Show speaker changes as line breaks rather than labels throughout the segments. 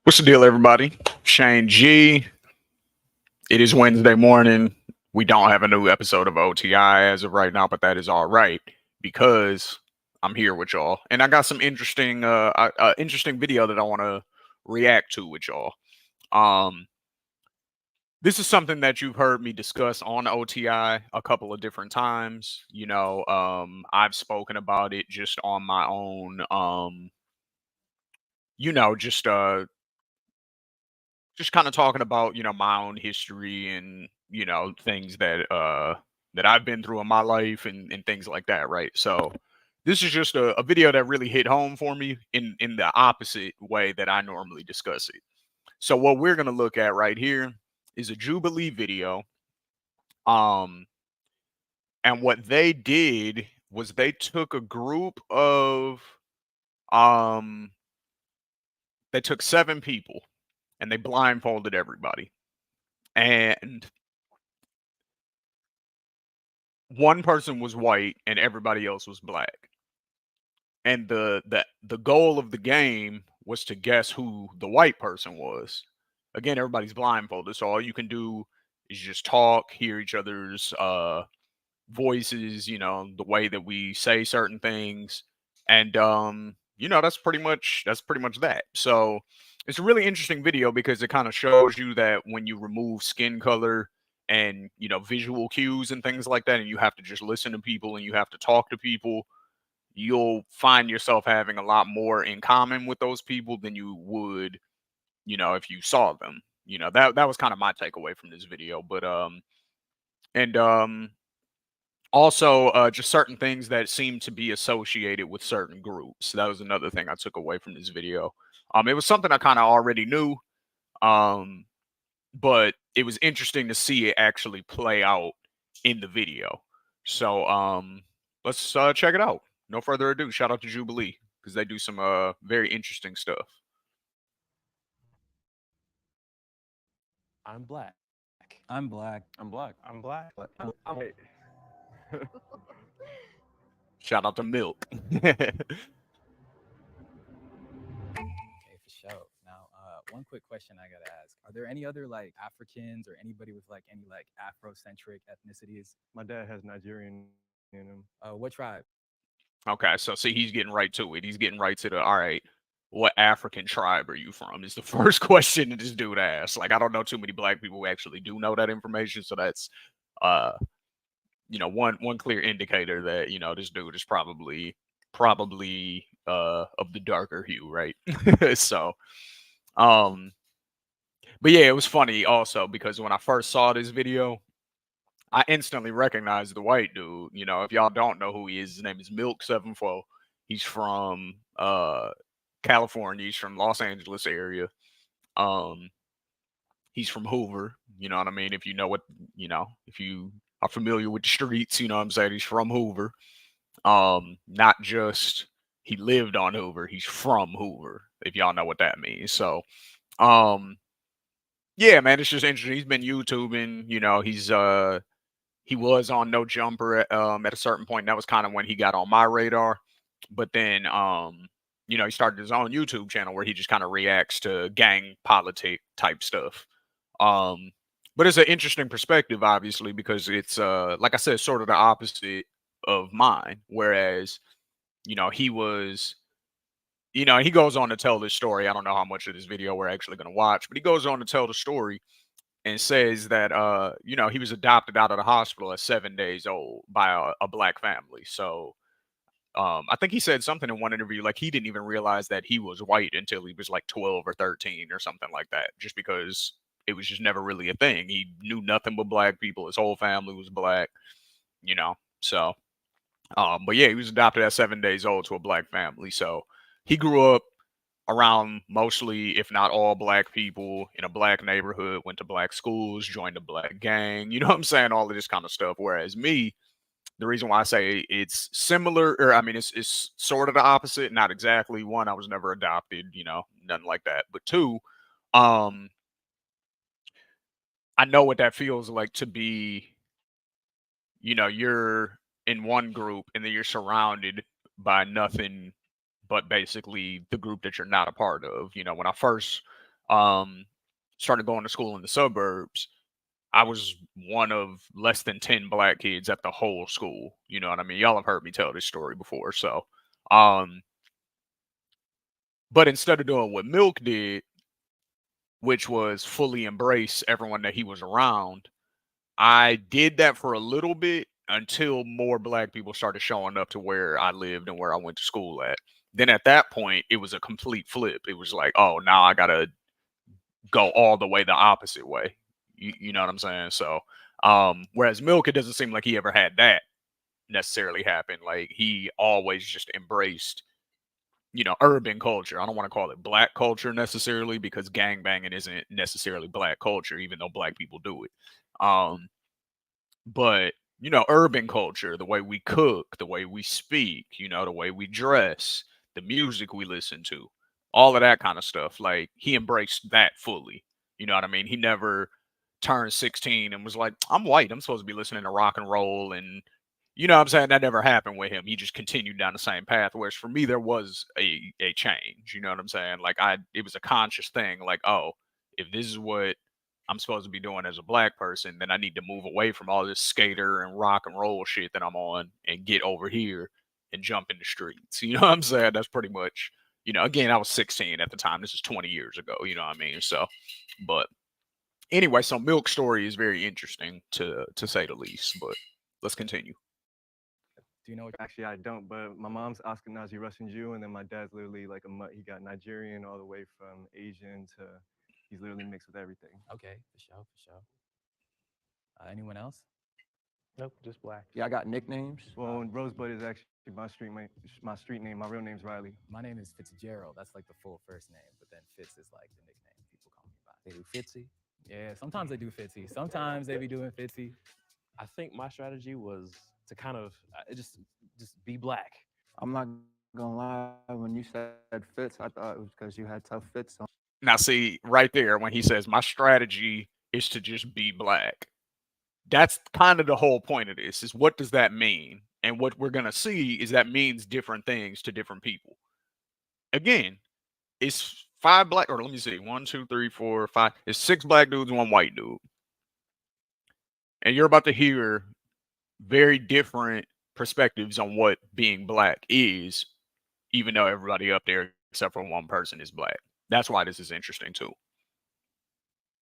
What's the deal, everybody? Shane G. It is Wednesday morning. We don't have a new episode of OTI as of right now, but that is all right because I'm here with y'all, and I got some interesting video that I want to react to with y'all. Um, this is something that you've heard me discuss on OTI a couple of different times. I've spoken about it just on my own. You know, just uh, just kind of talking about my own history and things that I've been through in my life and things like that, right? So this is just a video that really hit home for me in the opposite way that I normally discuss it. So what we're gonna look at right here is a Jubilee video. Um and what they did was they took a group of um they took 7 people and they blindfolded everybody. And one person was white and everybody else was black. And the goal of the game was to guess who the white person was. Again, everybody's blindfolded, so all you can do is just talk, hear each other's voices, the way that we say certain things. And that's pretty much that. So it's a really interesting video because it kind of shows you that when you remove skin color and visual cues and things like that, and you have to just listen to people and you have to talk to people, you'll find yourself having a lot more in common with those people than you would, if you saw them. That was kind of my takeaway from this video. But and also just certain things that seem to be associated with certain groups. That was another thing I took away from this video. It was something I kind of already knew, um, but it was interesting to see it actually play out in the video. So let's check it out. No further ado, shout out to Jubilee because they do some very interesting stuff.
I'm black.
I'm black.
I'm black.
I'm black.
I'm white.
Shout out to Milk.
Okay, for sure. Now, one quick question I gotta ask: are there any other like Africans or anybody with like any like Afrocentric ethnicities?
My dad has Nigerian in him.
What tribe?
Okay, so see, he's getting right to it. He's getting right to the all right. What African tribe are you from? Is the first question that this dude asks. Like, I don't know too many black people who actually do know that information, so that's uh one clear indicator that this dude is probably of the darker hue, right? So um but yeah, it was funny also because when I first saw this video, I instantly recognized the white dude. If y'all don't know who he is, his name is Milk 74. He's from California. He's from Los Angeles area. Um, he's from Hoover. You know what I mean? If you know if you are familiar with the streets, you know what I'm saying. He's from Hoover. Not just he lived on Hoover. He's from Hoover. If y'all know what that means. So, um, yeah, man, it's just interesting. He's been YouTubing. He was on No Jumper at a certain point. That was kind of when he got on my radar. But then he started his own YouTube channel where he just kind of reacts to gang politic type stuff. Um but it's an interesting perspective, obviously, because it's like I said, sort of the opposite of mine. Whereas, he was he goes on to tell this story. I don't know how much of this video we're actually gonna watch, but he goes on to tell the story and says that he was adopted out of the hospital at 7 days old by a black family. So I think he said something in one interview like he didn't even realize that he was white until he was like 12 or 13 or something like that, just because it was just never really a thing. He knew nothing but black people. His whole family was black, you know. So but yeah, he was adopted at 7 days old to a black family. So he grew up around mostly, if not all, black people in a black neighborhood, went to black schools, joined a black gang, you know what I'm saying? All of this kind of stuff. Whereas me, the reason why I say it's similar, or I mean, it's sort of the opposite, not exactly. One, I was never adopted, nothing like that. But two, um, I know what that feels like to be, you're in one group and then you're surrounded by nothing but basically the group that you're not a part of. When I first started going to school in the suburbs, I was one of less than 10 black kids at the whole school. You know what I mean? Y'all have heard me tell this story before. So, um, but instead of doing what Milk did, which was fully embrace everyone that he was around, I did that for a little bit until more black people started showing up to where I lived and where I went to school at. Then at that point, it was a complete flip. It was like, oh, now I gotta go all the way the opposite way. You know what I'm saying? So, whereas Milk, it doesn't seem like he ever had that necessarily happen. Like he always just embraced, urban culture. I don't want to call it black culture necessarily because gangbanging isn't necessarily black culture, even though black people do it. But urban culture, the way we cook, the way we speak, the way we dress, the music we listen to, all of that kind of stuff. Like he embraced that fully. You know what I mean? He never turned 16 and was like, I'm white, I'm supposed to be listening to rock and roll. And you know what I'm saying? That never happened with him. He just continued down the same path. Whereas for me, there was a change. You know what I'm saying? Like it was a conscious thing. Like, oh, if this is what I'm supposed to be doing as a black person, then I need to move away from all this skater and rock and roll shit that I'm on and get over here and jump in the streets. You know what I'm saying? That's pretty much, again, I was 16 at the time. This is 20 years ago. You know what I mean? So, but anyway, so Milk's story is very interesting to say the least. But let's continue.
Do you know what?
Actually, I don't, but my mom's Ashkenazi Russian Jew, and then my dad's literally like a mutt. He got Nigerian all the way from Asian to he's literally mixed with everything.
Okay, for sure, for sure. Anyone else?
Nope, just black.
Yeah, I got nicknames.
Well, Rosebud is actually my street name. My real name's Riley.
My name is Fitzgerald. That's like the full first name, but then Fitz is like the nickname people call me by.
They do Fitzy.
Yeah, sometimes they do Fitzy. Sometimes they be doing Fitzy.
I think my strategy was to kind of just be black.
I'm not gonna lie. When you said Fitz, I thought it was because you had tough fits on.
Now, see, right there, when he says, my strategy is to just be black, that's kind of the whole point of this, is what does that mean? And what we're going to see is that means different things to different people. Again, it's 5 black, or let me see, 1, 2, 3, 4, 5. It's 6 black dudes and 1 white dude. And you're about to hear very different perspectives on what being black is, even though everybody up there, except for one person, is black. That's why this is interesting too.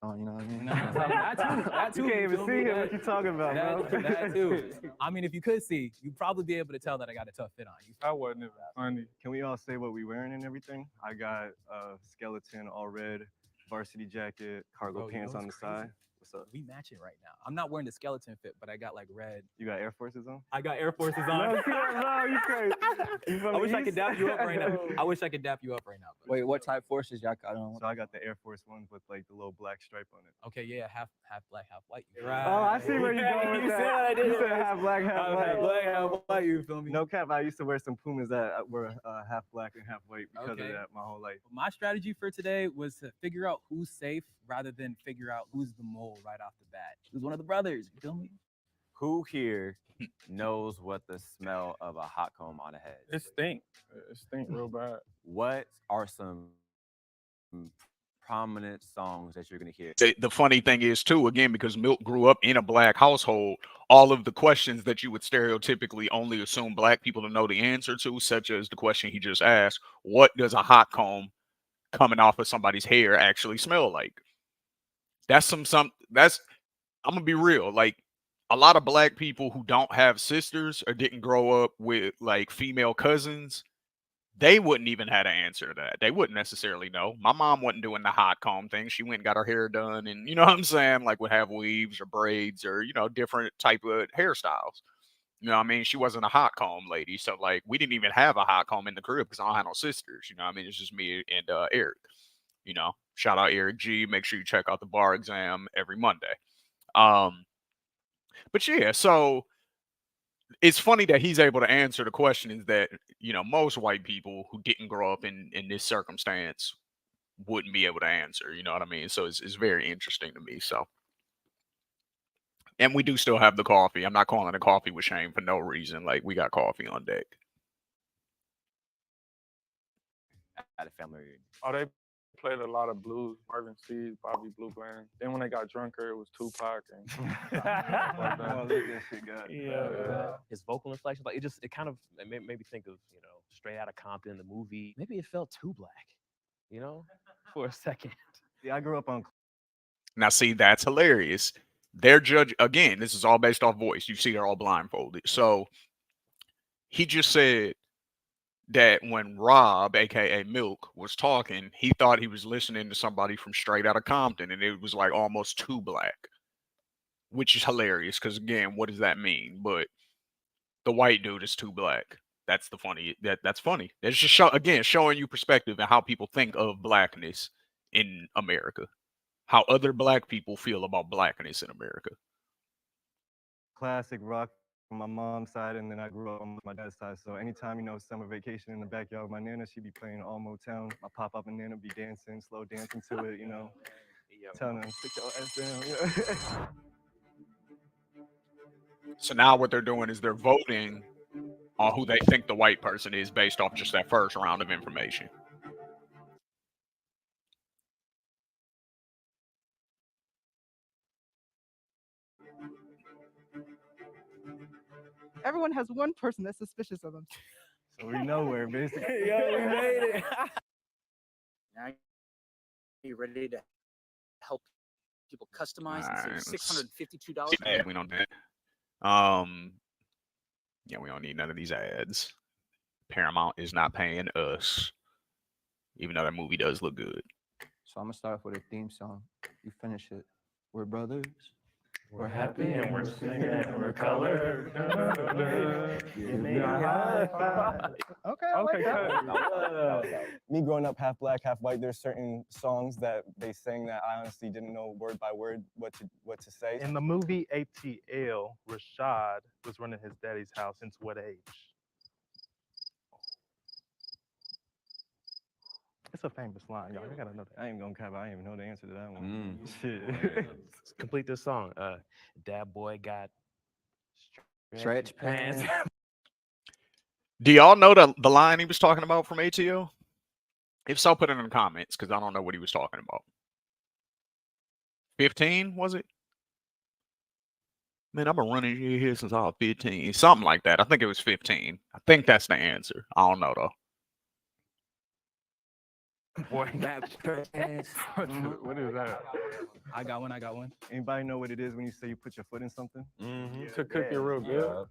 Oh, you know what I mean?
That too.
You can't even
feel
see
me?
him. What you talking about, bro?
That too. I mean, if you could see, you'd probably be able to tell that I got a tough fit on you.
I wasn't even funny. Can we all say what we wearing and everything? I got a skeleton all red, varsity jacket, cargo
Bro, you
pants
know
on the
what's crazy?
side. What's up?
We matching right now. I'm not wearing the skeleton fit, but I got like red.
You got Air Forces on?
I got Air Forces on.
No, you crazy.
I wish I could dap you up right now. I wish I could dap you up right now. But
Wait, what type forces y'all got on?
So I got the Air Force ones with like the little black stripe on it.
okay, yeah, half black, half white.
Right. Oh, I see where you're going with
You
that.
said I did.
You said half black, half white.
Half black, half white. You feel me?
No cap, I used to wear some Pumas that were half black and half white because
Okay.
of that my whole life.
My strategy for today was to figure out who's safe rather than figure out who's the mole right off the bat. Who's one of the brothers? You feel me?
Who here knows what the smell of a hot comb on a head?
It stink. It stink real bad.
What are some prominent songs that you're gonna hear?
The funny thing is too, again, because Milk grew up in a black household, all of the questions that you would stereotypically only assume black people to know the answer to, such as the question he just asked, what does a hot comb coming off of somebody's hair actually smell like? That's I'm gonna be real. Like a lot of black people who don't have sisters or didn't grow up with like female cousins, they wouldn't even have an answer to that. They wouldn't necessarily know. My mom wasn't doing the hot comb thing. She went and got her hair done, and you know what I'm saying, like would have weaves or braids or different type of hairstyles. You know what I mean? She wasn't a hot comb lady, so like we didn't even have a hot comb in the crib because I don't have no sisters. You know what I mean? It's just me and Eric. Shout out Eric G. Make sure you check out the bar exam every Monday. But yeah, so it's funny that he's able to answer the questions that most white people who didn't grow up in this circumstance wouldn't be able to answer. You know what I mean? So it's very interesting to me. So, and we do still have the coffee. I'm not calling it coffee with shame for no reason. Like we got coffee on deck
At a family reunion?
Are they played a lot of blues, Marvin Seed, Bobby Blue Bland. Then when they got drunker, it was Tupac and
Oh, look, that shit got.
Yeah. His vocal inflection, like it kind of made me think of Straight Outta Compton, the movie. Maybe it felt too black, for a second.
Yeah, I grew up on.
Now, see, that's hilarious. Their judge, again, this is all based off voice. You see, they're all blindfolded. So he just said that when Rob, aka Milk, was talking, he thought he was listening to somebody from Straight Outta Compton, and it was like almost too black, which is hilarious because again, what does that mean? But the white dude is too black. That's the funny. That's funny. It's just showing you perspective and how people think of blackness in America, how other black people feel about blackness in America.
Classic rock from my mom's side, and then I grew up on my dad's side. So anytime, summer vacation in the backyard with my nana, she'd be playing all Motown. My pop-up and nana be dancing, slow dancing to it, telling them, sit your ass down.
So now what they're doing is they're voting on who they think the white person is based off just that first round of information.
Everyone has one person that's suspicious of them.
So we know where, basically.
Yeah, we made it. Now you ready to help people customize and save $652?
Yeah, we don't do it. Yeah, we don't need none of these ads. Paramount is not paying us, even though that movie does look good.
So I'm gonna start off with a theme song. You finish it. We're brothers.
we're happy and we're singing and we're colored. Give me a high five.
Okay, I like that.
Me growing up half black, half white, there's certain songs that they sang that I honestly didn't know word by word what to say.
In the movie ATL, Rashad was running his daddy's house since what age? It's a famous line, y'all. You gotta know that.
I ain't gonna cap. I ain't even know the answer to that one. Shit.
Let's complete this song. That boy got
Stretch pants.
Do y'all know the line he was talking about from ATO? If so, put it in the comments because I don't know what he was talking about. 15, was it? Man, I've been running here since I was 15. Something like that. I think it was 15. I think that's the answer. I don't know, though.
boy got stretch pants.
What is that?
I got one.
Anybody know what it is when you say you put your foot in something?
To cook it real good.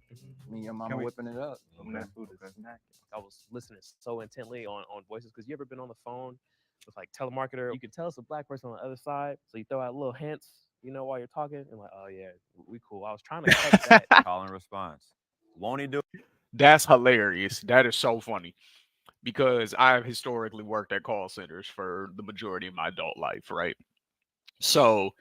Me and your mama whipping it up.
That food is immaculate.
I was listening so intently on voices because you ever been on the phone with like telemarketer? You can tell it's a black person on the other side, so you throw out little hints, while you're talking, and like, oh yeah, we cool. I was trying to catch that.
Call and response. Won't he do?
That's hilarious. That is so funny because I've historically worked at call centers for the majority of my adult life, right? So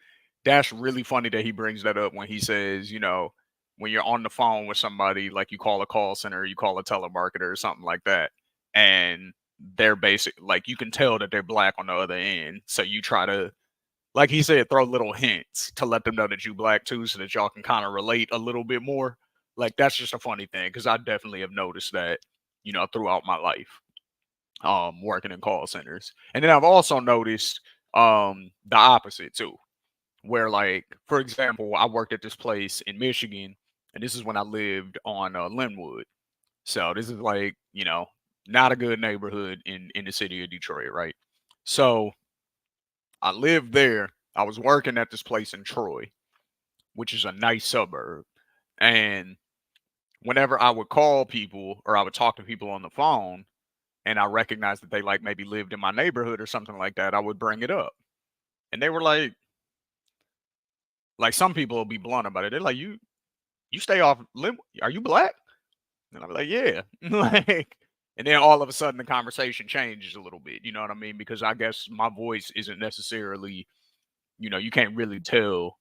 that's really funny that he brings that up when he says, when you're on the phone with somebody, like you call a call center, you call a telemarketer or something like that, and they're like you can tell that they're black on the other end. So you try to, like he said, throw little hints to let them know that you black too, so that y'all can kind of relate a little bit more. Like that's just a funny thing because I definitely have noticed that, throughout my life, working in call centers. And then I've also noticed the opposite too, where like, for example, I worked at this place in Michigan, and this is when I lived on Linwood. So this is like, not a good neighborhood in the city of Detroit, right? So I lived there. I was working at this place in Troy, which is a nice suburb. And whenever I would call people or I would talk to people on the phone and I recognized that they like maybe lived in my neighborhood or something like that, I would bring it up. And they were like some people will be blunt about it. They're like, you stay off are you black? And I'm like, yeah. Like, and then all of a sudden the conversation changes a little bit. You know what I mean? Because I guess my voice isn't necessarily, you can't really tell.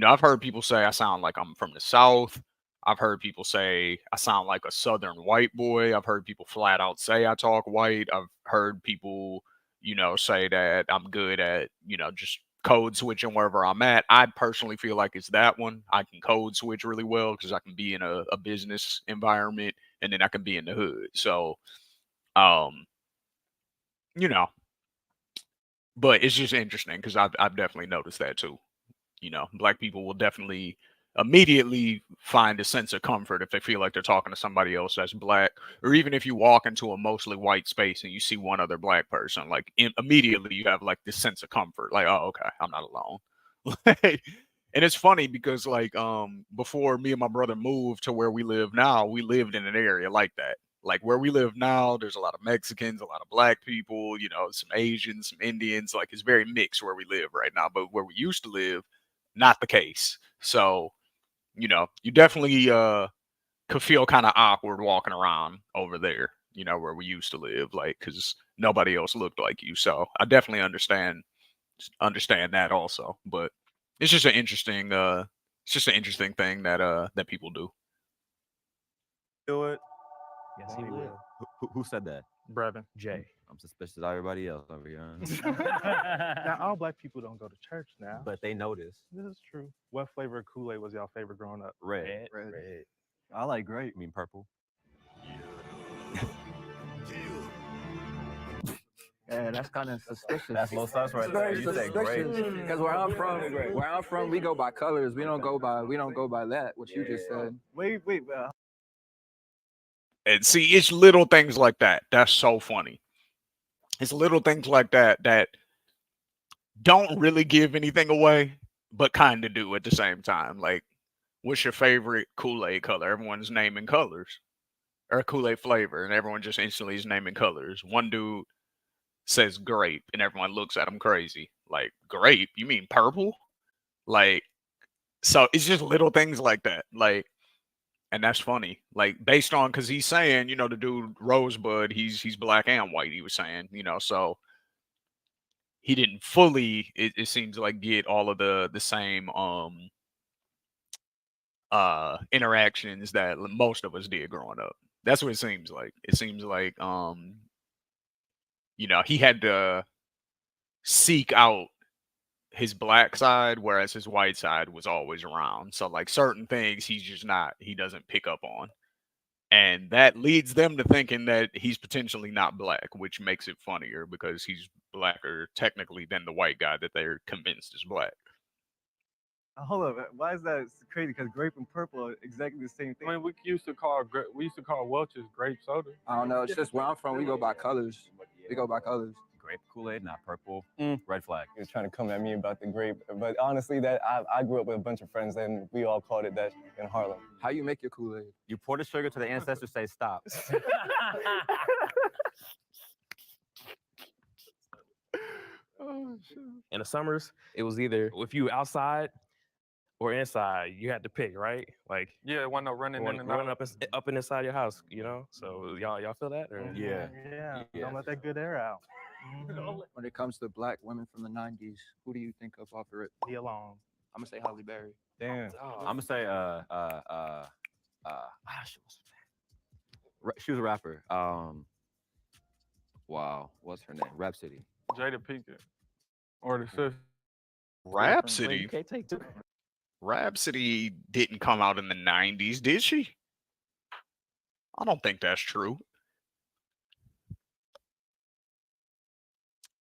I've heard people say I sound like I'm from the South. I've heard people say I sound like a Southern white boy. I've heard people flat out say I talk white. I've heard people, say that I'm good at, just code switching wherever I'm at. I personally feel like it's that one. I can code switch really well because I can be in a business environment and then I can be in the hood. So, But it's just interesting because I've definitely noticed that too. You know, black people will definitely immediately find a sense of comfort if they feel like they're talking to somebody else that's black, or even if you walk into a mostly white space and you see one other black person, like immediately you have like this sense of comfort, like, oh, okay, I'm not alone. Like, and it's funny because like before me and my brother moved to where we live now, we lived in an area like that. Like where we live now, there's a lot of Mexicans, a lot of black people, you know, some Asians, some Indians. Like it's very mixed where we live right now. But where we used to live, not the case. So, you know, you definitely could feel kind of awkward walking around over there, you know, where we used to live, like because nobody else looked like you. So I definitely understand that also. But it's just an interesting thing that that people do.
Do it.
Yes, he
Won't he
will.
Who said that?
Brevin.
Jay.
I'm suspicious of everybody else over here.
Now, all black people don't go to church now.
But they notice.
This is true. What flavor of Kool-Aid was y'all favorite growing up?
Red.
Red. I like grape.
I mean purple.
Yeah, that's kind of suspicious.
That's low sus right there.
Very
You say grape.
suspicious. Because where I'm from, we go by colors. We don't go by that. What you just said.
Wait.
And see, it's little things like that. That's so funny. It's little things like that that don't really give anything away, but kind of do at the same time. Like, what's your favorite Kool-Aid color? Everyone's naming colors, or Kool-Aid flavor, and everyone just instantly is naming colors. One dude says grape, and everyone looks at him crazy. Like, grape? You mean purple? Like, so it's just little things like that. Like, and that's funny. Like, based on because he's saying, you know, the dude Rosebud, he's black and white. He was saying, you know, so he didn't fully. It seems like get all of the same interactions that most of us did growing up. That's what it seems like. It seems like you know, he had to seek out his black side, whereas his white side was always around. So like certain things he doesn't pick up on. And that leads them to thinking that he's potentially not black, which makes it funnier because he's blacker technically than the white guy that they're convinced is black.
Hold up. Why is that crazy? Because grape and purple are exactly the same thing.
I mean, we used to call Welch's grape soda.
I don't know. It's just where I'm from. We go by colors.
Grape Kool-Aid, not purple. Red flag.
You're trying to come at me about the grape, but honestly, that I grew up with a bunch of friends, and we all called it that in Harlem.
How you make your Kool-Aid?
You pour the sugar to the ancestors, say stop.
Oh shit.
In the summers, it was either if you outside or inside, you had to pick, right? Like
Yeah, it wasn't no running in and out.
running up and inside your house, you know. So y'all feel that? Or?
Yeah.
Yeah.
Yeah.
Don't let that good air out.
When it comes to black women from the 90s, who do you think of off the rip?
Be alone.
I'm gonna say Holly Berry.
Damn.
I'm gonna say she was a rapper. Wow, what's her name? Rhapsody.
Jada Pinkett. Or the sister.
Rhapsody.
You can't take two.
Rhapsody didn't come out in the 90s, did she? I don't think that's true.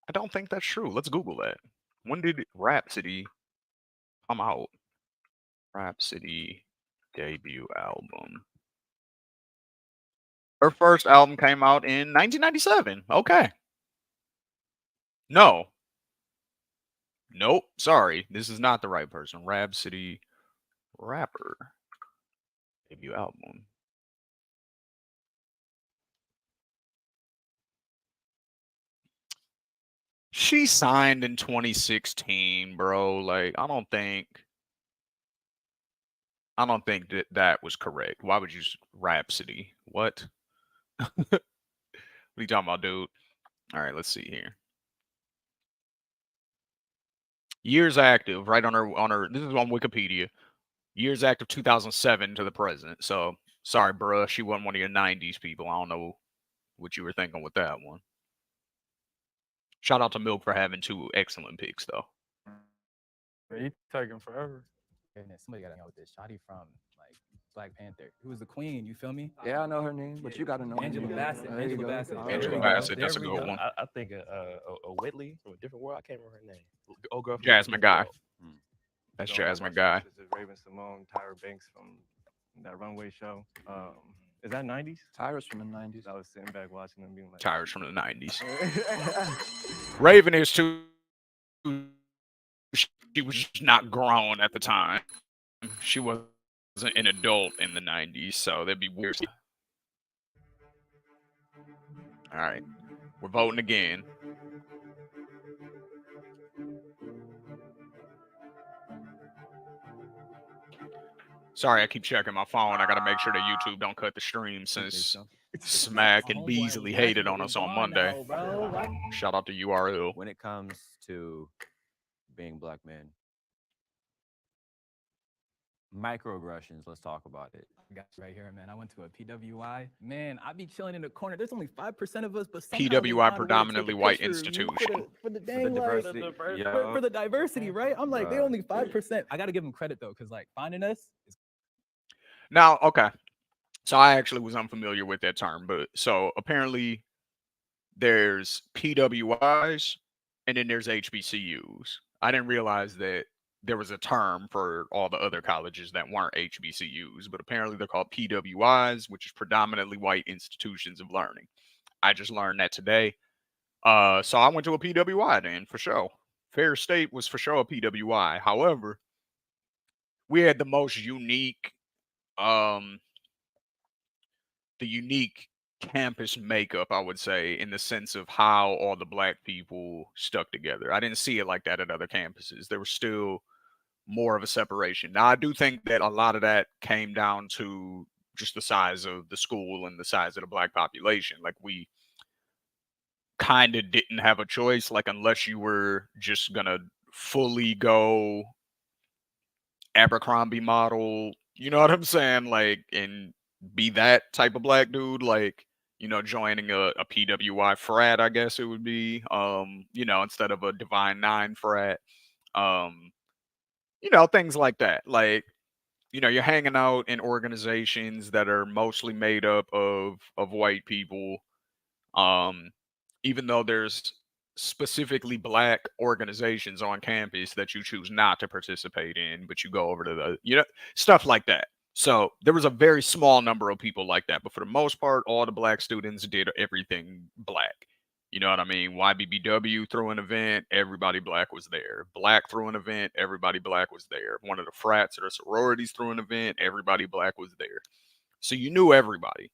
I don't think that's true. Let's Google that. When did Rhapsody come out? Rhapsody debut album. Her first album came out in 1997. Okay. No. Nope. Sorry. This is not the right person. Rhapsody rapper debut album. She signed in 2016, bro. Like, I don't think that was correct. Why would you Rhapsody? What? What are you talking about, dude? All right, let's see here. Years active, right on her. This is on Wikipedia. Years active 2007 to the present. So sorry, bruh. She wasn't one of your 90s people. I don't know what you were thinking with that one. Shout out to Milk for having two excellent picks, though.
He taking forever.
Goodness, somebody got to know with this. Shotty from like Black Panther. Who was the queen? You feel me?
Yeah, I know her name, but you gotta know her
Angela
name.
Bassett.
There you
Angela
go.
Bassett.
There
Angela
we go.
Bassett, that's a
There we
good
go.
one.
I think a Whitley from a different world. I can't remember her name. Old girl from
Jasmine
a different
Guy.
world.
That's
Go, I
Jasmine
watched
Guy.
Sisters Raven Simone, Tyra Banks from that runway show. Is that 90s?
Tyra's from the 90s.
I was sitting back watching them being like,
Tyra's from the 90s. Raven is too. She was just not grown at the time. She wasn't an adult in the 90s, so that'd be weird. All right. We're voting again. Sorry, I keep checking my phone. I got to make sure that YouTube don't cut the stream since Smack and Beasley hated on us on Monday. Shout out to URL.
When it comes to being black men, microaggressions, let's talk about it.
I got you right here, man. I went to a PWI. Man, I be chilling in the corner. There's only 5% of us, but somehow we
PWI
find a way to take
predominantly
a
white
picture
institution.
for the
For
dang
the
like,
diversity.
for the diversity, right? I'm like, they
Bruh.
only 5%. I gotta give them credit though, because like finding us is
Now, okay. So I actually was unfamiliar with that term, but so apparently there's PWIs and then there's HBCUs. I didn't realize that there was a term for all the other colleges that weren't HBCUs, but apparently they're called PWIs, which is predominantly white institutions of learning. I just learned that today. So I went to a PWI then for sure. Fair State was for sure a PWI. However, we had the most unique the unique campus makeup, I would say, in the sense of how all the black people stuck together. I didn't see it like that at other campuses. There was still more of a separation. Now, I do think that a lot of that came down to just the size of the school and the size of the black population. Like, we kind of didn't have a choice, like, unless you were just gonna fully go Abercrombie model, you know what I'm saying? Like, and be that type of black dude, like, you know, joining a PWI frat, I guess it would be, you know, instead of a Divine Nine frat, you know, things like that. Like, you know, you're hanging out in organizations that are mostly made up of white people, even though there's specifically black organizations on campus that you choose not to participate in, but you go over to the, you know, stuff like that. So there was a very small number of people like that, but for the most part, all the black students did everything black. You know what I mean? YBBW threw an event, everybody black was there. Black threw an event, everybody black was there. One of the frats or the sororities threw an event, everybody black was there. So you knew everybody.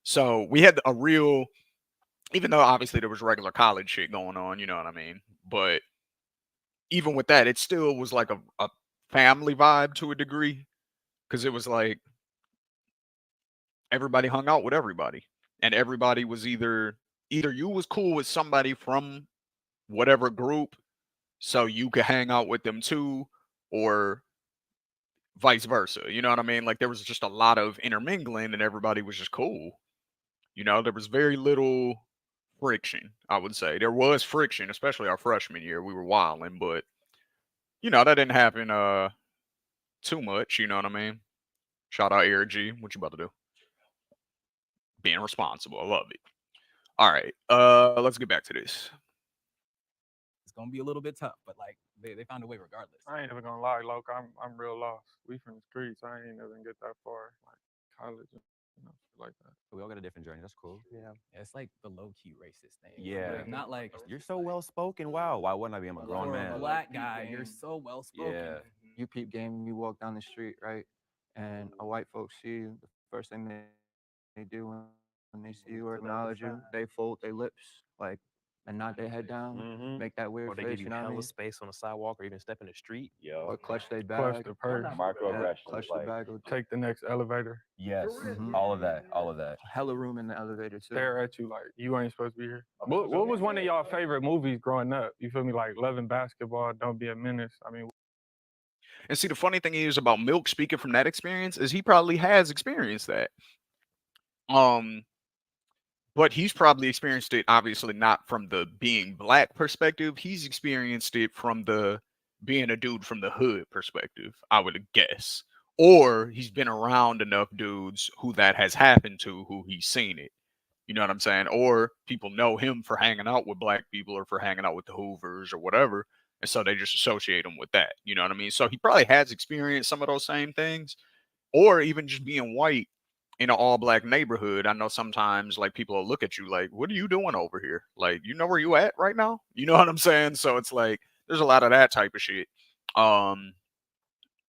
So we had a real, even though obviously there was regular college shit going on, you know what I mean? But even with that, it still was like a family vibe to a degree. Because it was like everybody hung out with everybody. And everybody was either you was cool with somebody from whatever group, so you could hang out with them too, or vice versa. You know what I mean? Like there was just a lot of intermingling and everybody was just cool. You know, there was very little friction, I would say. There was friction, especially our freshman year. We were wilding, but you know, that didn't happen too much, you know what I mean? Shout out Eric G. What you about to do? Being responsible. I love it. All right. Let's get back to this.
it's gonna be a little bit tough, but like they found a way regardless.
I ain't even gonna lie, Loke. I'm real lost. We from the streets. I ain't even get that far, like college, and shit like that.
We all got a different journey. That's cool.
Yeah, it's like the low key racist thing.
Yeah.
Like, not like
You're so well spoken. Wow. Why wouldn't I be? I'm a grown
you're
man.
a black guy. You're so well spoken.
Yeah.
You peep game, you walk down the street, right? And a white folks see you, the first thing they do when they see you or acknowledge you, they fold their lips, like, and nod their head down, make that weird
Or they
face,
give
you
you
know what I
hella
mean?
space on the sidewalk or even step in the street.
Or clutch their bag.
Clutch the purse.
Yeah, clutch the bag.
Take the next elevator.
Yes. All of that. All of that.
Hella room in the elevator too.
Stare at you like you ain't supposed to be here. What was one of y'all favorite movies growing up? You feel me? Like Loving Basketball, Don't Be a Menace. I mean,
And see, the funny thing is about Milk speaking from that experience is he probably has experienced that. But he's probably experienced it obviously not from the being black perspective. He's experienced it from the being a dude from the hood perspective, I would guess. or he's been around enough dudes who that has happened to, who he's seen it. You know what I'm saying? Or people know him for hanging out with black people or for hanging out with the Hoovers or whatever. And so they just associate him with that. You know what I mean? So he probably has experienced some of those same things, or even just being white in an all black neighborhood. I know sometimes like people will look at you like, what are you doing over here? Like, you know where you at right now? You know what I'm saying? So it's like, there's a lot of that type of shit.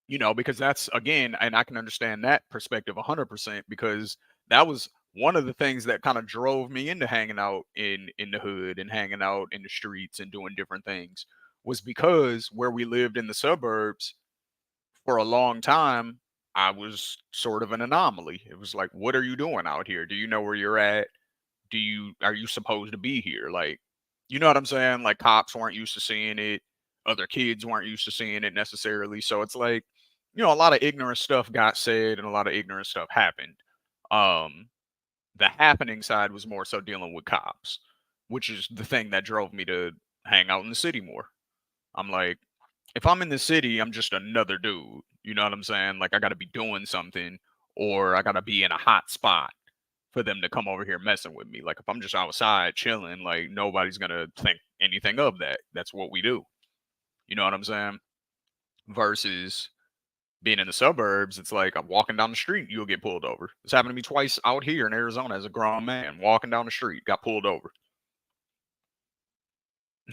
You know, because that's again, and I can understand that perspective 100% because that was one of the things that kind of drove me into hanging out in the hood and hanging out in the streets and doing different things was because where we lived in the suburbs for a long time, I was sort of an anomaly. It was like, what are you doing out here? Do you know where you're at? Are you supposed to be here? Like, you know what I'm saying? Like cops weren't used to seeing it, other kids weren't used to seeing it necessarily. So it's like, you know, a lot of ignorant stuff got said and a lot of ignorant stuff happened. Um, the happening side was more so dealing with cops, which is the thing that drove me to hang out in the city more. I'm like, if I'm in the city, I'm just another dude. You know what I'm saying? Like I got to be doing something or I got to be in a hot spot for them to come over here messing with me. Like if I'm just outside chilling, like nobody's going to think anything of that. That's what we do. You know what I'm saying? Versus being in the suburbs, it's like I'm walking down the street, you'll get pulled over. It's happened to me twice out here in Arizona as a grown man, walking down the street, got pulled over.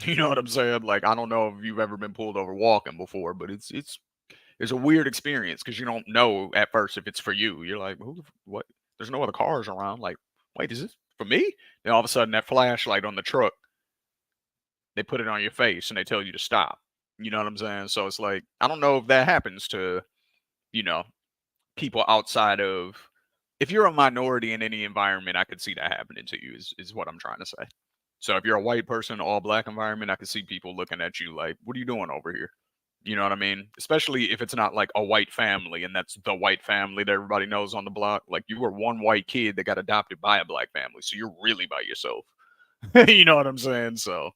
You know what I'm saying? Like I don't know if you've ever been pulled over walking before, but it's a weird experience because you don't know at first if it's for you. You're like, what? There's no other cars around. Like, wait, is this for me? Then all of a sudden, that flashlight on the truck, they put it on your face and they tell you to stop. You know what I'm saying? So it's like, I don't know if that happens to, you know, people outside of. If you're a minority in any environment, I could see that happening to you. Is what I'm trying to say. So if you're a white person, all black environment, I could see people looking at you like, what are you doing over here? You know what I mean? Especially if it's not like a white family and that's the white family that everybody knows on the block. Like you were one white kid that got adopted by a black family. So you're really by yourself. You know what I'm saying? So,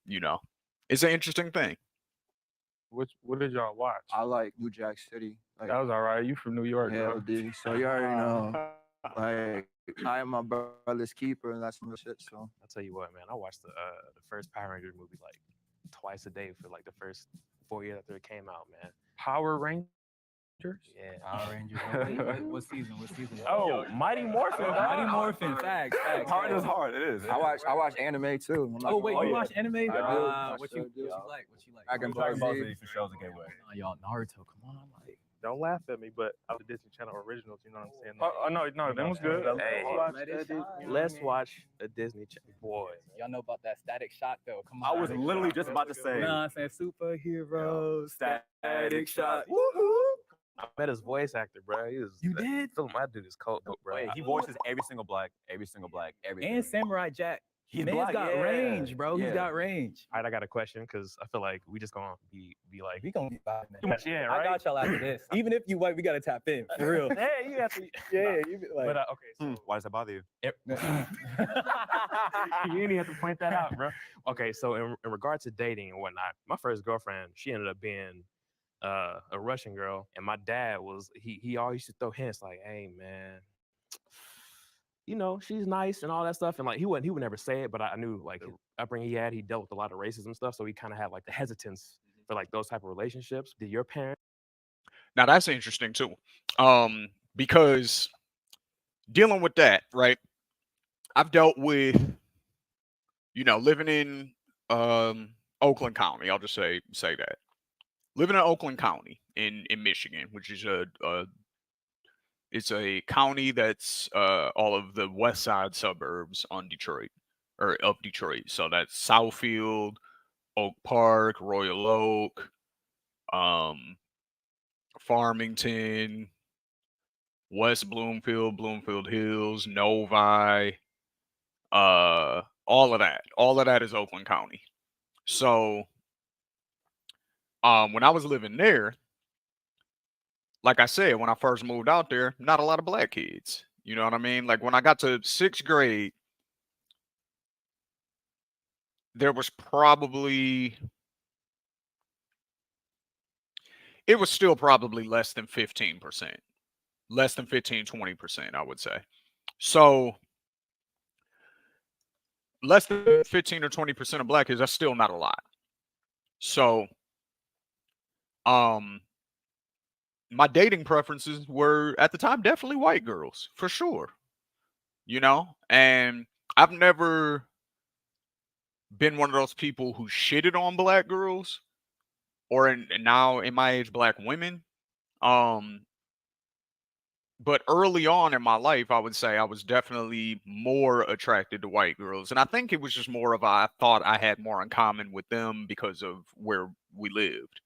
you know, it's an interesting thing.
What did y'all watch?
I like New Jack City. Like,
That was all right. You from New York,
hell,
though.
D. So you already know. Like, I am my brother's keeper, and that's some real shit. So
I'll tell you what, man. I watched the first Power Rangers movie like twice a day for like the first 4 years after it came out, man.
Power Rangers?
Yeah.
Power Rangers. What season? What season?
Oh, Mighty Morphin.
Mighty Morphin. Facts.
Hard is hard. It is.
I watch anime too. I'm not
Oh
gonna
wait,
lie.
you watch anime?
I do.
What you like? What you like?
Dragon
Dragon
Ball
Ball
Z.
Z for shows and gateway.
Y'all Naruto. Come on, like.
Don't laugh at me, but I was Disney Channel originals. You know what I'm saying?
No, that was good.
Hey, let's watch a Disney Channel. Boy,
Y'all know about that Static Shock though. Come on.
I was literally just about to say.
You know what I'm saying? Superheroes.
Static Shock.
I met his voice actor, bro.
You did?
My dude is cold, bro.
He voices every single black, everything.
And Samurai Jack.
He's
Man's
black,
got
yeah.
range, bro.
Yeah.
He's got range.
All right, I got a question because I feel like we just gonna be like
We gonna get by, man.
too much, yeah,
I
right?
got y'all after this. Even if you white, we gotta tap in for real.
Hey, you have to.
Yeah, you be like.
But okay, so
Why does that bother you?
you didn't have to point that out, bro. Okay, so in regard to dating and whatnot, my first girlfriend, she ended up being a Russian girl, and my dad was he always used to throw hints like, "Hey, man, you know, she's nice and all that stuff." And like he would never say it, but I knew like the upbringing he had, he dealt with a lot of racism stuff, so he kind of had like the hesitance for like those type of relationships. Did your parents?
Now that's interesting too. Because dealing with that, right? I've dealt with, you know, living in Oakland County. I'll just say that. Living in Oakland County in Michigan, which is it's a county that's all of the west side suburbs on Detroit or of Detroit. So that's Southfield, Oak Park, Royal Oak, Farmington, West Bloomfield, Bloomfield Hills, Novi, all of that. All of that is Oakland County. So when I was living there, like I said, when I first moved out there, not a lot of black kids. You know what I mean? Like when I got to 6th grade, there was probably it was still probably less than 15%. Less than 15, 20%, I would say. So less than 15 or 20% of black kids, that's still not a lot. So um my dating preferences were at the time definitely white girls, for sure. You know? And I've never been one of those people who shitted on black girls or now in my age black women. Um but early on in my life, I would say I was definitely more attracted to white girls. And I think it was just more of I thought I had more in common with them because of where we lived.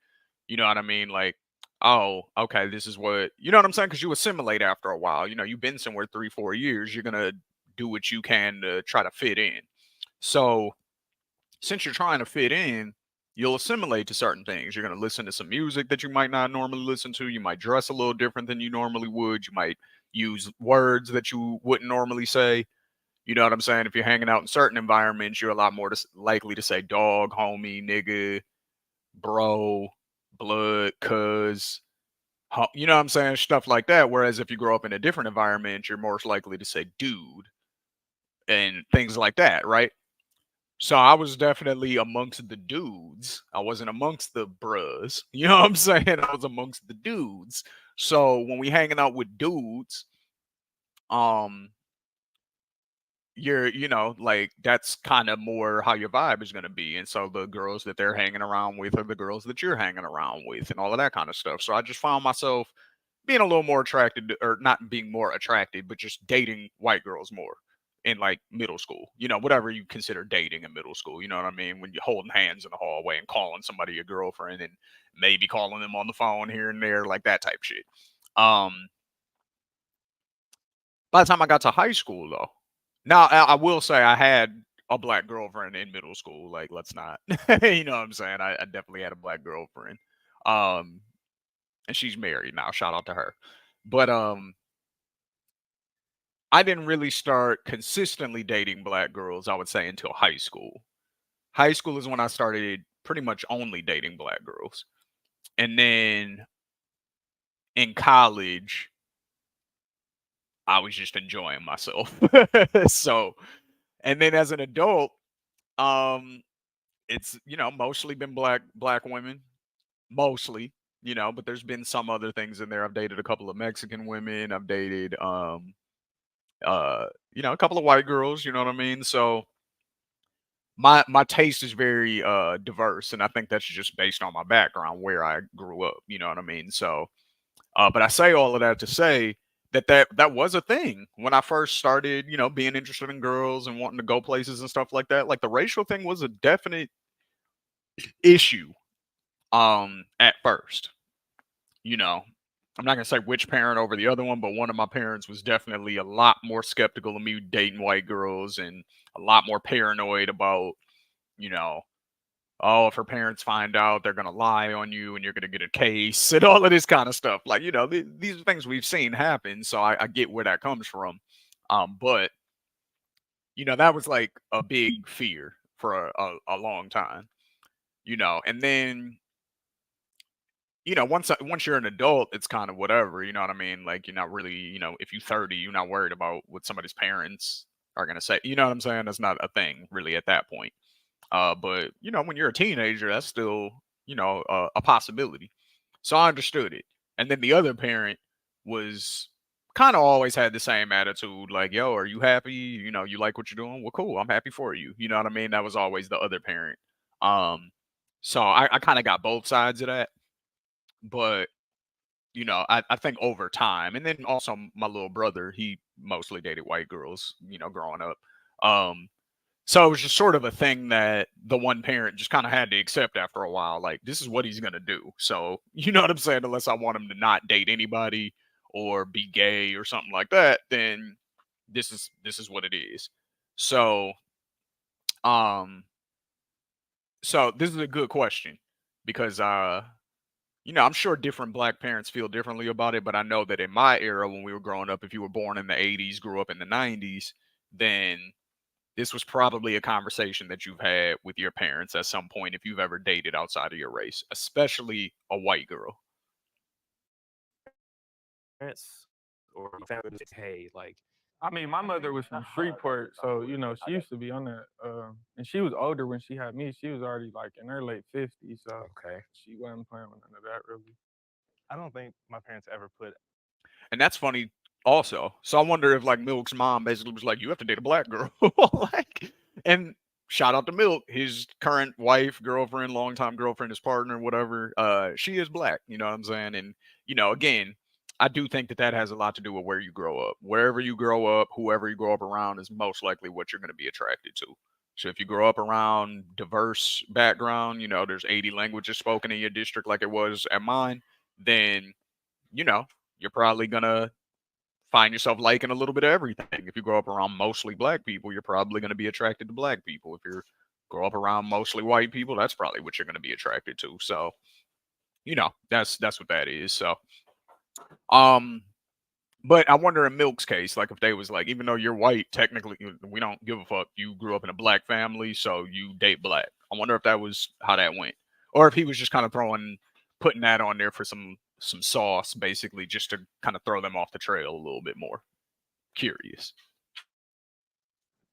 You know what I mean? Like, oh, okay, this is what, you know what I'm saying? Because you assimilate after a while. You know, you've been somewhere 3, 4 years. You're going to do what you can to try to fit in. So since you're trying to fit in, you'll assimilate to certain things. You're going to listen to some music that you might not normally listen to. You might dress a little different than you normally would. You might use words that you wouldn't normally say. You know what I'm saying? If you're hanging out in certain environments, you're a lot more likely to say dog, homie, nigga, bro, blood, cuz, you know what I'm saying? Stuff like that. Whereas if you grow up in a different environment, you're more likely to say dude and things like that, right? So I was definitely amongst the dudes. I wasn't amongst the bruhs. You know what I'm saying? I was amongst the dudes. So when we hanging out with dudes, um, you know, like that's kind of more how your vibe is gonna be. And so the girls that they're hanging around with are the girls that you're hanging around with and all of that kind of stuff. So I just found myself being a little more attracted or not being more attracted, but just dating white girls more in like middle school, you know, whatever you consider dating in middle school, you know what I mean? When you're holding hands in the hallway and calling somebody your girlfriend and maybe calling them on the phone here and there, like that type shit. Um, by the time I got to high school though, now I will say I had a black girlfriend in middle school. Like, let's not, you know what I'm saying? I definitely had a black girlfriend. Um, and she's married now. Shout out to her. But I didn't really start consistently dating black girls, I would say, until high school. High school is when I started pretty much only dating black girls. And then in college, I was just enjoying myself. So, and then as an adult, um, it's, you know, mostly been black women, mostly, you know, but there's been some other things in there. I've dated a couple of Mexican women. I've dated you know, a couple of white girls, you know what I mean? So my taste is very diverse, and I think that's just based on my background, where I grew up, you know what I mean? So but I say all of that to say that was a thing when I first started, you know, being interested in girls and wanting to go places and stuff like that. Like the racial thing was a definite issue at first. You know, I'm not gonna say which parent over the other one, but one of my parents was definitely a lot more skeptical of me dating white girls and a lot more paranoid about, you know, oh, if her parents find out, they're gonna lie on you and you're gonna get a case and all of this kind of stuff. Like, you know, these are things we've seen happen, so I get where that comes from. But you know, that was like a big fear for a long time. You know, and then you know, once you're an adult, it's kind of whatever, you know what I mean? Like you're not really, you know, if you're 30, you're not worried about what somebody's parents are gonna say. You know what I'm saying? That's not a thing really at that point. But you know, when you're a teenager, that's still, you know, a possibility. So I understood it. And then the other parent was kind of always had the same attitude, like, yo, are you happy? You know, you like what you're doing? Well, cool, I'm happy for you. You know what I mean? That was always the other parent. Um, so I kind of got both sides of that. But you know, I think over time, and then also my little brother, he mostly dated white girls, you know, growing up. Um, so it was just sort of a thing that the one parent just kind of had to accept after a while. Like, this is what he's gonna do. So you know what I'm saying? Unless I want him to not date anybody or be gay or something like that, then this is what it is. So um, so this is a good question because you know, I'm sure different black parents feel differently about it, but I know that in my era when we were growing up, if you were born in the 80s, grew up in the 90s, then this was probably a conversation that you've had with your parents at some point if you've ever dated outside of your race, especially a white girl.
parents or your family just, hey, like,
I mean, my mother was from Shreveport, so you know she used to be on that. And she was older when she had me. She was already like in her late 50s, so
okay,
she wasn't playing with none of that really.
I don't think my parents ever put.
And that's funny also. So I wonder if like Milk's mom basically was like, "You have to date a black girl," like, and shout out to Milk, his current wife, girlfriend, longtime girlfriend, his partner, whatever. She is black. You know what I'm saying? And again, I do think that that has a lot to do with where you grow up. Wherever you grow up, whoever you grow up around is most likely what you're going to be attracted to. So if you grow up around diverse background, there's 80 languages spoken in your district like it was at mine, then you know, you're probably gonna find yourself liking a little bit of everything. If you grow up around mostly black people, you're probably gonna be attracted to black people. If you grow up around mostly white people, that's probably what you're gonna be attracted to. So, that's what that is. So, um, but I wonder in Milk's case, like if they was like, even though you're white, technically we don't give a fuck. You grew up in a black family, so you date black. I wonder if that was how that went, or if he was just kind of putting that on there for some sauce, basically, just to kind of throw them off the trail a little bit more. Curious.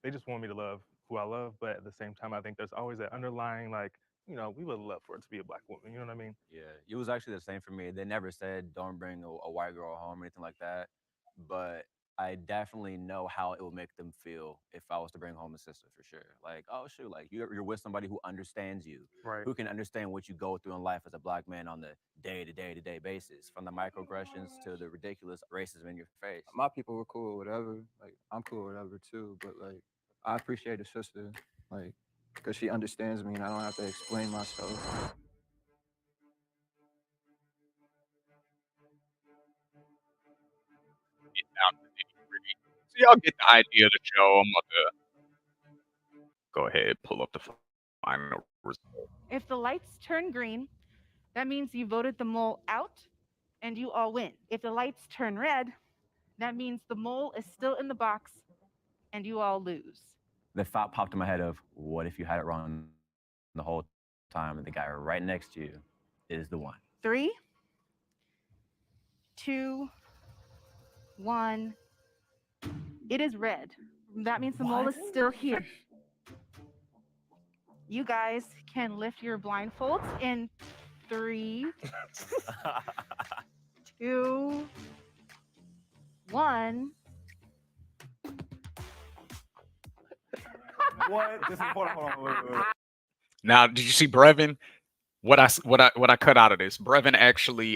They just want me to love who I love, but at the same time, I think there's always that underlying like, we would love for it to be a black woman. You know what I mean?
Yeah, it was actually the same for me. They never said don't bring a white girl home or anything like that, but I definitely know how it would make them feel if I was to bring home a sister for sure. Like, oh shoot, like you're with somebody who understands you,
Right.
who can understand what you go through in life as a black man on the day-to-day basis, from the microaggressions to the ridiculous racism in your face.
My people were cool, whatever. Like I'm cool, whatever too. But like, I appreciate a sister, like, because she understands me and I don't have to explain myself.
Down to the nitty-gritty. So y'all get the idea of the show. I'm about to go ahead, pull up the final result.
If the lights turn green, that means you voted the mole out and you all win. If the lights turn red, that means the mole is still in the box and you all lose.
The thought popped in my head of, what if you had it wrong the whole time and the guy right next to you is the one?
3, 2, 1. It is red. That means the mole is still here. You guys can lift your blindfolds in 3, 2, 1.
What? This is hold on, wait.
Now, did you see Brevin? What I cut out of this? Brevin actually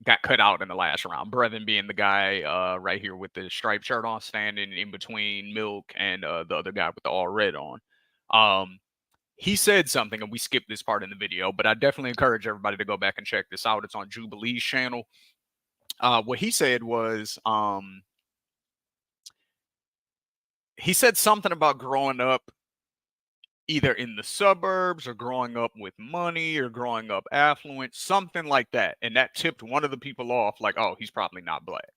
got cut out in the last round. Brevin being the guy right here with the striped shirt on, standing in between Milk and the other guy with the all red on. He said something, and we skipped this part in the video, but I definitely encourage everybody to go back and check this out. It's on Jubilee's channel. What he said was, he said something about growing up either in the suburbs or growing up with money or growing up affluent, something like that. And that tipped one of the people off like, oh, he's probably not black.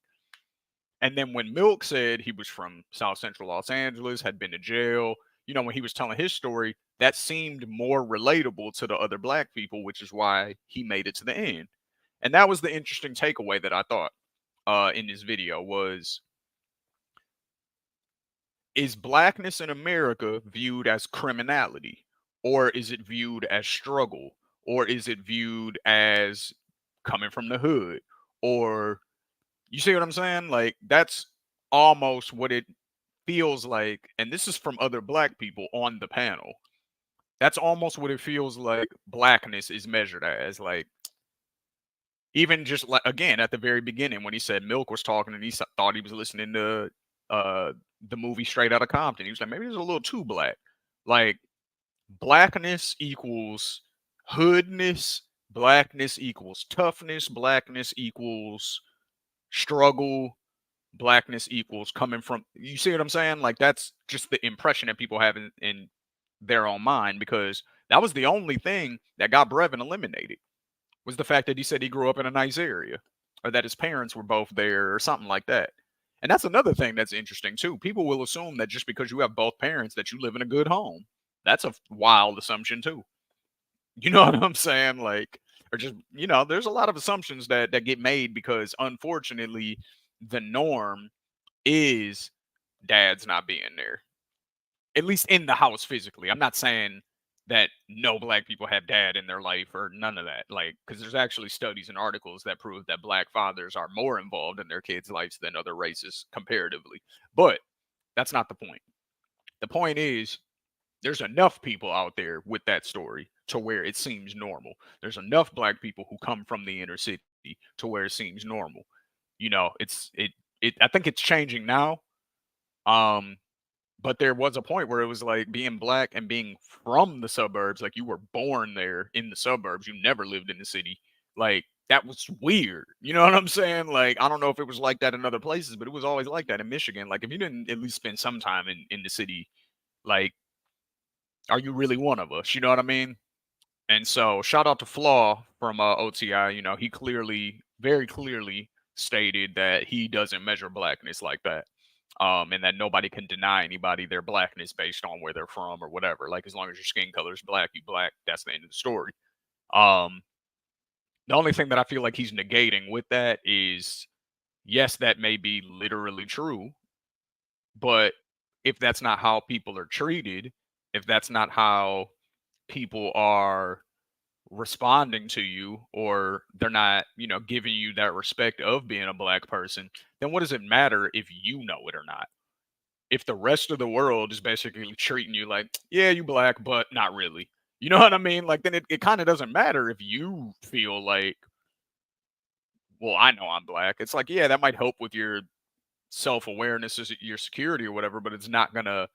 And then when Milk said he was from South Central Los Angeles, had been to jail, when he was telling his story, that seemed more relatable to the other black people, which is why he made it to the end. And that was the interesting takeaway that I thought in this video was, is blackness in America viewed as criminality, or is it viewed as struggle, or is it viewed as coming from the hood, or you see what I'm saying? Like that's almost what it feels like, and this is from other black people on the panel. That's almost what it feels like blackness is measured as. Like even just like again at the very beginning when he said Milk was talking and he thought he was listening to the movie Straight Outta Compton. He was like, maybe it's a little too black. Like blackness equals hoodness, blackness equals toughness, blackness equals struggle, blackness equals coming from, you see what I'm saying? Like that's just the impression that people have in their own mind, because that was the only thing that got Brevin eliminated, was the fact that he said he grew up in a nice area, or that his parents were both there, or something like that. And that's another thing that's interesting too. People will assume that just because you have both parents that you live in a good home. That's a wild assumption too. You know what I'm saying? Like or just, there's a lot of assumptions that get made because unfortunately the norm is dads not being there, at least in the house physically. I'm not saying that no black people have dad in their life or none of that. Like, because there's actually studies and articles that prove that black fathers are more involved in their kids' lives than other races comparatively. But that's not the point. The point is, there's enough people out there with that story to where it seems normal. There's enough black people who come from the inner city to where it seems normal. I think it's changing now. Um, but there was a point where it was like being black and being from the suburbs, like you were born there in the suburbs, you never lived in the city. Like that was weird. You know what I'm saying? Like I don't know if it was like that in other places, but it was always like that in Michigan. Like if you didn't at least spend some time in the city, like are you really one of us? You know what I mean? And so shout out to Flaw from OTI. He very clearly stated that he doesn't measure blackness like that. And that nobody can deny anybody their blackness based on where they're from or whatever. Like as long as your skin color is black, you black. That's the end of the story. Um, the only thing that I feel like he's negating with that is, yes, that may be literally true, but if that's not how people are treated, if that's not how people are responding to you, or they're not, giving you that respect of being a black person, then what does it matter if you know it or not? If the rest of the world is basically treating you like, yeah, you black, but not really. You know what I mean? Like then it kind of doesn't matter if you feel like, well, I know I'm black. It's like, yeah, that might help with your self-awareness, your security or whatever, but it's not gonna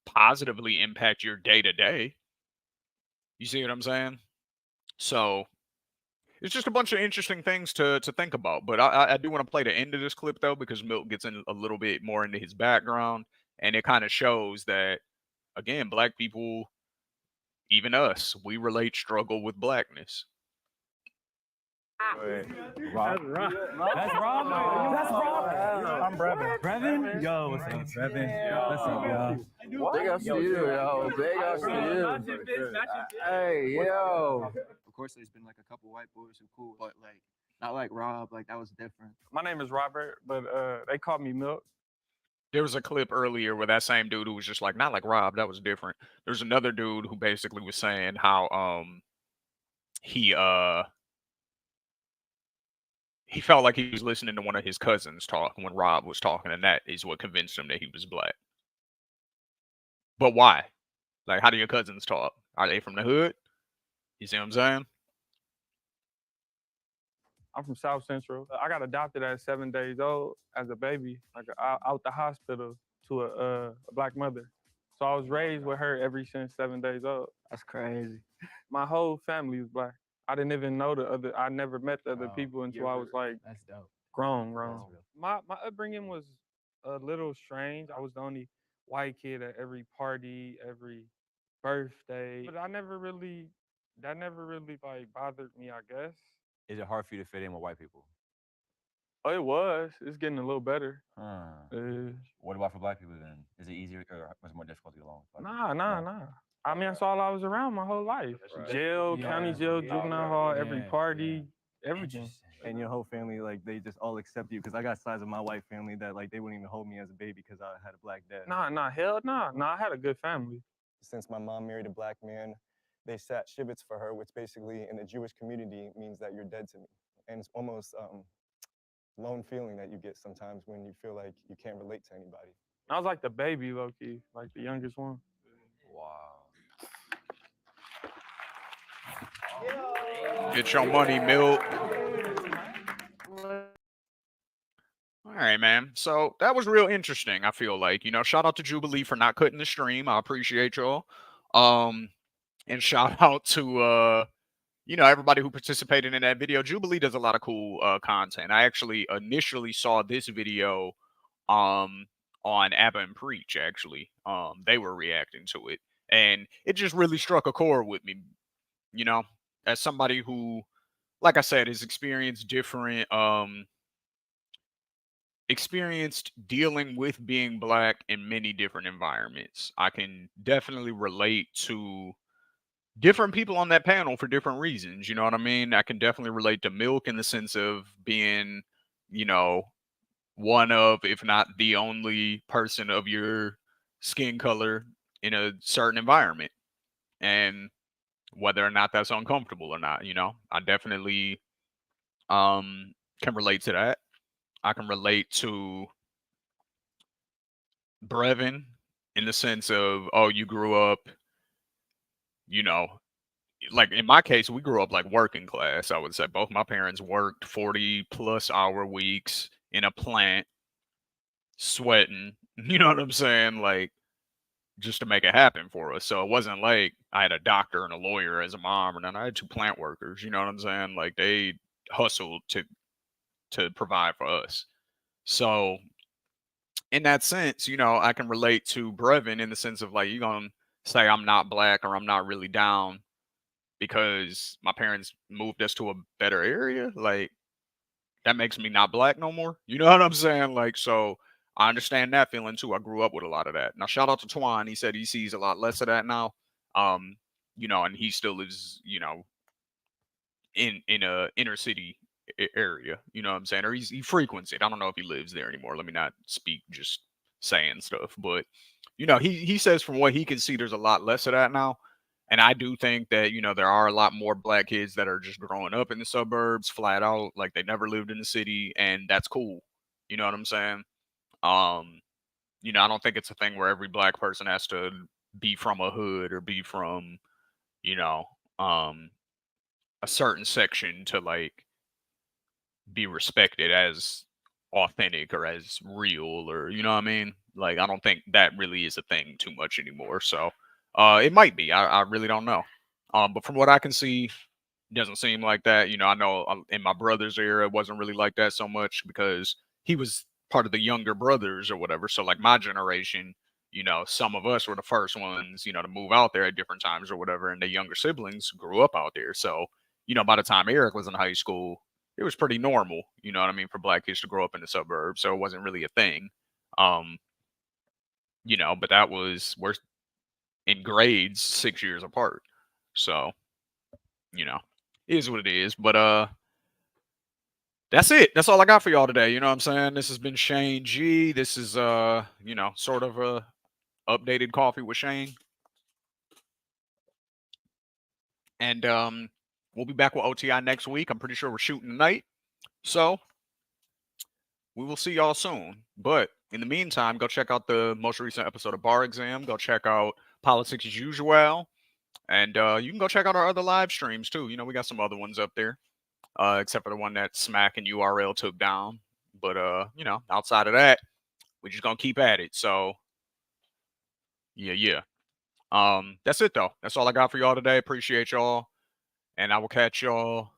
positively impact your day to day. You see what I'm saying? So it's just a bunch of interesting things to think about. But I do want to play the end of this clip though, because Milk gets in a little bit more into his background, and it kind of shows that again, black people, even us, we relate struggle with blackness.
That's Rob. That's Rob. That's Rob. I'm Brevin. Brevin? Yo, what's up, Brevin? What's up, y'all?
Big ups to you, yo. Big ups to you. Hey, yo. Of course, there's been like a couple white boys who cool, but like not like Rob. Like that was different.
My name is Robert, but they call me Milk.
There was a clip earlier where that same dude who was just like, not like Rob, that was different. There's another dude who basically was saying how he he felt like he was listening to one of his cousins talk when Rob was talking, and that is what convinced him that he was black. But why? Like, how do your cousins talk? Are they from the hood? You see what I'm saying?
I'm from South Central. I got adopted at 7 days old as a baby, like out the hospital to a black mother. So I was raised with her ever since 7 days old.
That's crazy.
My whole family was black. I didn't even know I never met the other people until I was like
That's dope.
grown. My upbringing was a little strange. I was the only white kid at every party, every birthday. But that never really like bothered me, I guess.
Is it hard for you to fit in with white people?
Oh, it was. It's getting a little better.
What about for black people then? Is it easier or was it more difficult to get along with black people?
Nah. I mean, that's all I was around my whole life. Jail, county jail, juvenile hall, every party, everything.
And your whole family, like, they just all accept you. Because I got sides of my white family that, like, they wouldn't even hold me as a baby because I had a black dad.
Hell nah. I had a good family.
Since my mom married a black man, they sat shivets for her, which basically in the Jewish community means that you're dead to me. And it's almost lone feeling that you get sometimes when you feel like you can't relate to anybody.
I was like the baby, low-key, like the youngest one.
Wow.
Get your money, Milk. All right, man. So that was real interesting. I feel like, shout out to Jubilee for not cutting the stream. I appreciate y'all. And shout out to everybody who participated in that video. Jubilee does a lot of cool content. I actually initially saw this video on Abba and Preach. Actually, they were reacting to it, and it just really struck a chord with me. As somebody who, like I said, has experienced dealing with being black in many different environments. I can definitely relate to different people on that panel for different reasons. You know what I mean? I can definitely relate to Milk in the sense of being, you know, one of, if not the only person of your skin color in a certain environment. And whether or not that's uncomfortable or not, you know, I definitely can relate to that. I can relate to Brevin in the sense of, oh, you grew up, you know, like in my case, we grew up like working class. I would say both my parents worked 40+ hour weeks in a plant, sweating. You know what I'm saying? Like just to make it happen for us. So it wasn't like I had a doctor and a lawyer as a mom, and then I had two plant workers. You know what I'm saying? Like they hustled to provide for us. So in that sense, you know, I can relate to Brevin in the sense of like you gonna say I'm not black or I'm not really down because my parents moved us to a better area. Like that makes me not black no more. You know what I'm saying? Like so. I understand that feeling too. I grew up with a lot of that. Now, shout out to Twan. He said he sees a lot less of that now. Um, you know, and he still is, you know, in a inner city area. You know what I'm saying? Or he frequents it. I don't know if he lives there anymore. Let me not speak just saying stuff, but you know, he says from what he can see, there's a lot less of that now. And I do think that you know there are a lot more black kids that are just growing up in the suburbs, flat out, like they never lived in the city, and that's cool. You know what I'm saying? Um, you know, I don't think it's a thing where every black person has to be from a hood or be from, you know, um, a certain section to like be respected as authentic or as real or you know what I mean? Like I don't think that really is a thing too much anymore. So it might be. I really don't know. But from what I can see, it doesn't seem like that. You know, I know in my brother's era it wasn't really like that so much because he was part of the younger brothers or whatever. So like my generation, you know, some of us were the first ones, you know, to move out there at different times or whatever, and the younger siblings grew up out there. So, you know, by the time Eric was in high school, it was pretty normal, you know what I mean, for black kids to grow up in the suburbs. So it wasn't really a thing. Um, you know, but that was we're in grades 6 years apart. So, you know, it is what it is. But that's it. That's all I got for y'all today. You know what I'm saying? This has been Shane G. This is you know, sort of a updated coffee with Shane. And we'll be back with OTI next week. I'm pretty sure we're shooting tonight. So we will see y'all soon. But in the meantime, go check out the most recent episode of Bar Exam. Go check out Politics as Usual. And you can go check out our other live streams too. You know, we got some other ones up there. Except for the one that Smack and URL took down. But you know, outside of that, we're just gonna keep at it. So yeah. That's it though. That's all I got for y'all today. Appreciate y'all. And I will catch y'all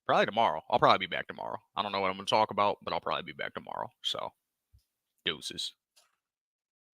probably tomorrow. I'll probably be back tomorrow. I don't know what I'm gonna talk about, but I'll probably be back tomorrow. So deuces.